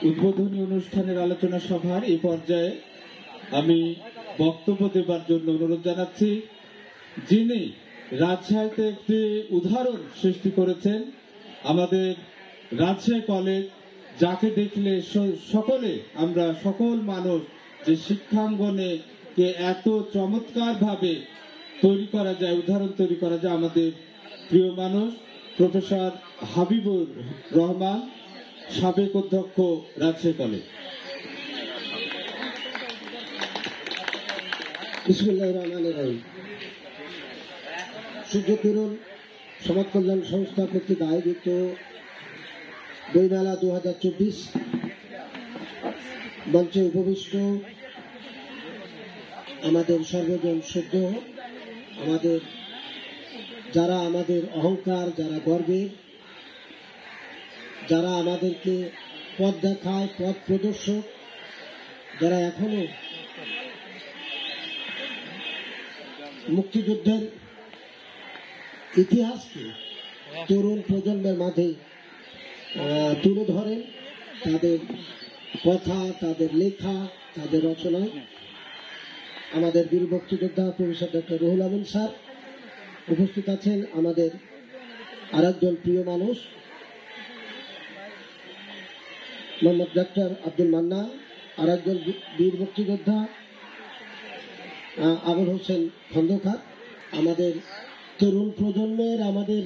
উদ্বোধনী অনুষ্ঠানের আলোচনা সভার এই পর্যায়ে আমি বক্তব্য দেবার জন্য অনুরোধ জানাচ্ছি, যিনি রাজশাহীতে একটি উদাহরণ সৃষ্টি করেছেন, আমাদের রাজশাহী কলেজ, যাকে দেখলে সকলে আমরা সকল মানুষ যে শিক্ষাঙ্গনে কে এত চমৎকার ভাবে তৈরি করা যায়, উদাহরণ তৈরি করা যায়, আমাদের প্রিয় মানুষ প্রফেসর হাবিবুর রহমান, সাবেক অধ্যক্ষ রাজশাহী কলেজ। বিসমিল্লাহির রহমানির রহিম। সূর্যকিরণ সমাজ কল্যাণ সংস্থা কর্তৃক আয়োজিত বইমেলা 2024 মঞ্চে উপবিষ্ট আমাদের সর্বজন সদ্য, আমাদের যারা আমাদের অহংকার, যারা গর্বের, যারা আমাদেরকে পথ দেখায়, পথ প্রদর্শক, যারা এখনো মুক্তিযুদ্ধের ইতিহাসকে তরুণ প্রজন্মের মাঝে তুলে ধরেন, তাদের কথা, তাদের লেখা, তাদের রচনায় আমাদের বীর মুক্তিযোদ্ধা professor doctor Ruhul Amin sir উপস্থিত আছেন। আমাদের আরেকজন প্রিয় মানুষ মোহাম্মদ ডক্টর আব্দুল মান্নান, আরেকজন বীর মুক্তিযোদ্ধা আবুল হোসেন খন্দকার, আমাদের তরুণ প্রজন্মের আমাদের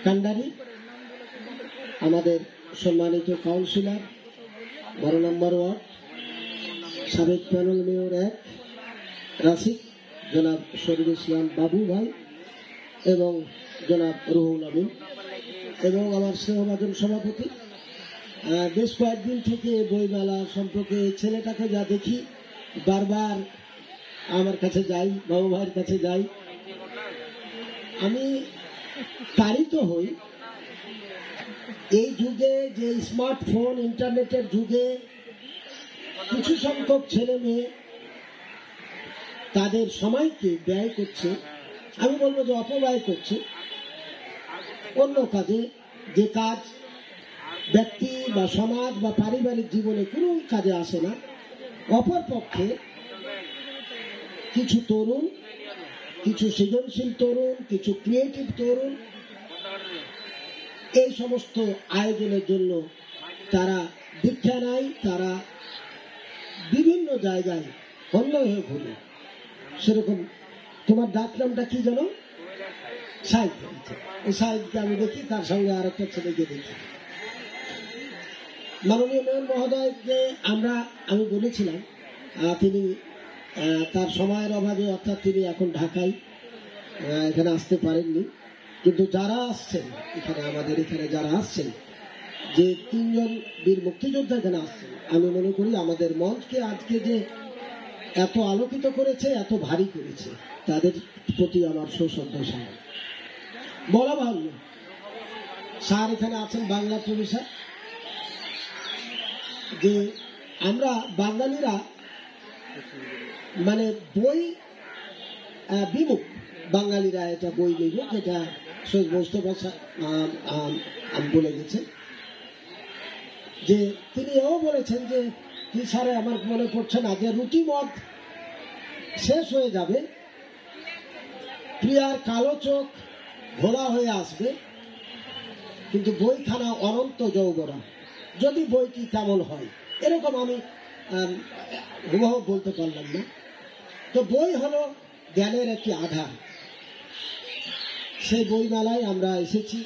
কান্ডারি, আমাদের সম্মানিত কাউন্সিলর 12 নম্বর ওয়ার্ড, সাবেক প্যানেল মেয়র 1 রাশিদ জনাব শরীফুল ইসলাম বাবু ভাই এবং জনাব রুহুল আমিন এবং আমার স্নেহভাজন সভাপতি। বেশ কয়েকদিন থেকে বইমেলা সম্পর্কে ছেলেটাকে যা দেখি, বারবার আমার কাছে যাই, বাবু ভাইয়ের কাছে যাই, আমি তাড়িত হই। এই যুগে যে স্মার্টফোন, ইন্টারনেটের যুগে কিছু সংখ্যক ছেলে মেয়ে তাদের সময়কে ব্যয় করছে, আমি বলবো যে অপব্যয় করছে অন্য কাজে, যে কাজ ব্যক্তি বা সমাজ বা পারিবারিক জীবনে কোনো কাজে আসে না। অপরপক্ষে কিছু তরুণ, কিছু সৃজনশীল তরুণ, কিছু ক্রিয়েটিভ তরুণ এই সমস্ত আয়োজনের জন্য তারা দীক্ষা নেয়, তারা বিভিন্ন জায়গায় অন্য হয়ে ঘুরে। সেরকম তোমার ডাক নামটা কি জানো? সাইদ। এই সাইদকে আমি দেখি, তার সঙ্গে আর একটা ছেলেকে দেখি। মাননীয় মেয়র মহোদয়কে আমি বলেছিলাম, তিনি তার সময়ের অভাবে, অর্থাৎ তিনি এখন ঢাকায়, এখানে আসতে পারেননি, কিন্তু যারা আসছেন এখানে, আমাদের এখানে যারা আসছেন, যে 3 জন বীর মুক্তিযোদ্ধা এখানে আসছেন, আমি মনে করি আমাদের মঞ্চকে আজকে যে এত আলোকিত করেছে, এত ভারী করেছে, তাদের প্রতি আমার সশ্রদ্ধা স্মরণ। বলা ভালো, স্যার এখানে আছেন বাংলা প্রফেসর, যে আমরা বাঙালিরা মানে বই বিমুখ, বাঙালিরা এটা বই বিমুখ, এটা সৈয়দ মোস্তফা বলে গেছেন। যে তিনি এও বলেছেন যে কি স্যারে আমার মনে পড়ছে না, যে রুটি মদ শেষ হয়ে যাবে, প্রিয়ার কালো চোখ ঘোলা হয়ে আসবে, কিন্তু বইখানা অনন্ত যৌবনা, যদি বইটি কেমন হয়। এরকম আমি হুবহু বলতে পারলাম না। তো বই হলো জ্ঞানের একটি আধার। সেই বইমেলায় আমরা এসেছি।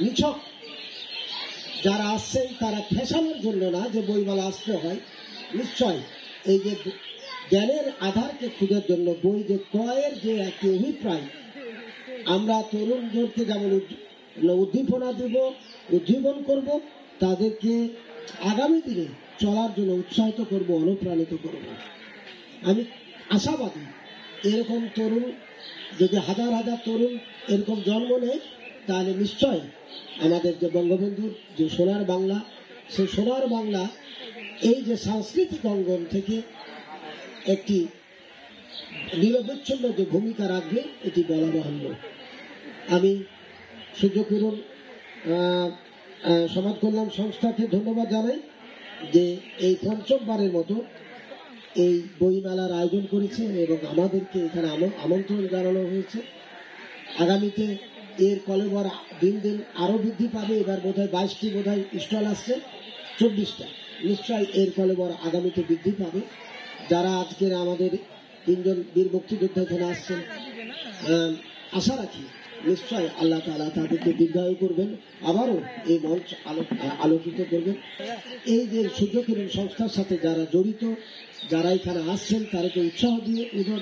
নিছক যারা আসছেন তারা ফ্যাশনের জন্য না, যে বইমেলা আসতে হয়, নিশ্চয় এই যে জ্ঞানের আধারকে খুঁজার জন্য বই যে ক্রয়ের যে একটি অভিপ্রায়, আমরা তরুণদেরকে যেমন উদ্দীপনা দেব, উজ্জীবন করব, তাদেরকে আগামী দিনে চলার জন্য উৎসাহিত করব, অনুপ্রাণিত করব। আমি আশাবাদী এরকম তরুণ যদি হাজার হাজার তরুণ এরকম জন্ম নেয়, তাহলে নিশ্চয় আমাদের যে বঙ্গবন্ধুর যে সোনার বাংলা, সেই সোনার বাংলা এই যে সাংস্কৃতিক অঙ্গন থেকে একটি নিরবচ্ছিন্ন যে ভূমিকা রাখবে, এটি বলা বাহুল্য। আমি সূর্যকিরণ সমাজ কল্যাণ সংস্থাকে ধন্যবাদ জানাই। যে এই পঞ্চমবারের মতো এই বইমেলার আয়োজন করেছে এবং আমাদেরকে এখানে আমন্ত্রণ জানানো হয়েছে। আগামীতে এর কলেবর দিন দিন আরো বৃদ্ধি পাবে। এবার বোধহয় 22টি বোধহয় স্টল আসছে, 24টা। নিশ্চয়ই এর কলেবর আগামীতে বৃদ্ধি পাবে। যারা আজকের আমাদের 3 জন বীর মুক্তিযোদ্ধা এখানে আসছেন, আশা রাখি নিশ্চয় আল্লাহ তাআলা তাদেরকে দীর্ঘায়ু করবেন, আবারও এই মঞ্চ আলোকিত করবেন। এই যে সূর্যকিরণ সংস্থার সাথে যারা জড়িত, যারা এখানে আসছেন, তাদেরকে উৎসাহ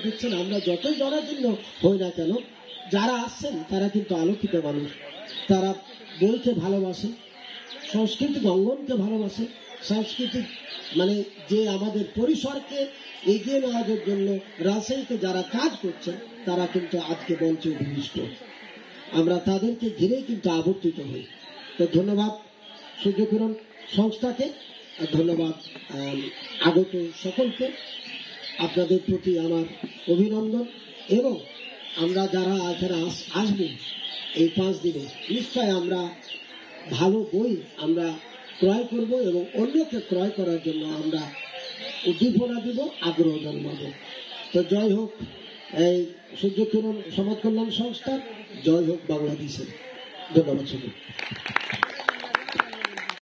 দিচ্ছেন। আমরা যতই জনাকীর্ণ হই না কেন, যারা আসছেন তারা কিন্তু আলোকিত মানুষ। তারা বইকে ভালোবাসে, সাংস্কৃতিক অঙ্গনকে ভালোবাসে, সাংস্কৃতিক মানে যে আমাদের পরিসরকে এগিয়ে নেওয়ার জন্য রাজশাহীতে যারা কাজ করছে, তারা কিন্তু আজকে মঞ্চে উপবিষ্ট। আমরা তাদেরকে ঘিরেই কিন্তু আবর্তিত হই। তো ধন্যবাদ সূর্যকিরণ সংস্থাকে, ধন্যবাদ আগত সকলকে। আপনাদের প্রতি আমার অভিনন্দন। এবং আমরা যারা এখানে আসবো এই 5 দিনে, নিশ্চয় আমরা ভালো বই আমরা ক্রয় করব এবং অন্যকে ক্রয় করার জন্য আমরা উদ্দীপনা দিব, আগ্রহ জন্মাবো। তো জয় হোক এই সূর্যকিরণ সমাজ কল্যাণ সংস্থা, জয় হোক বাংলাদেশের। ধন্যবাদ।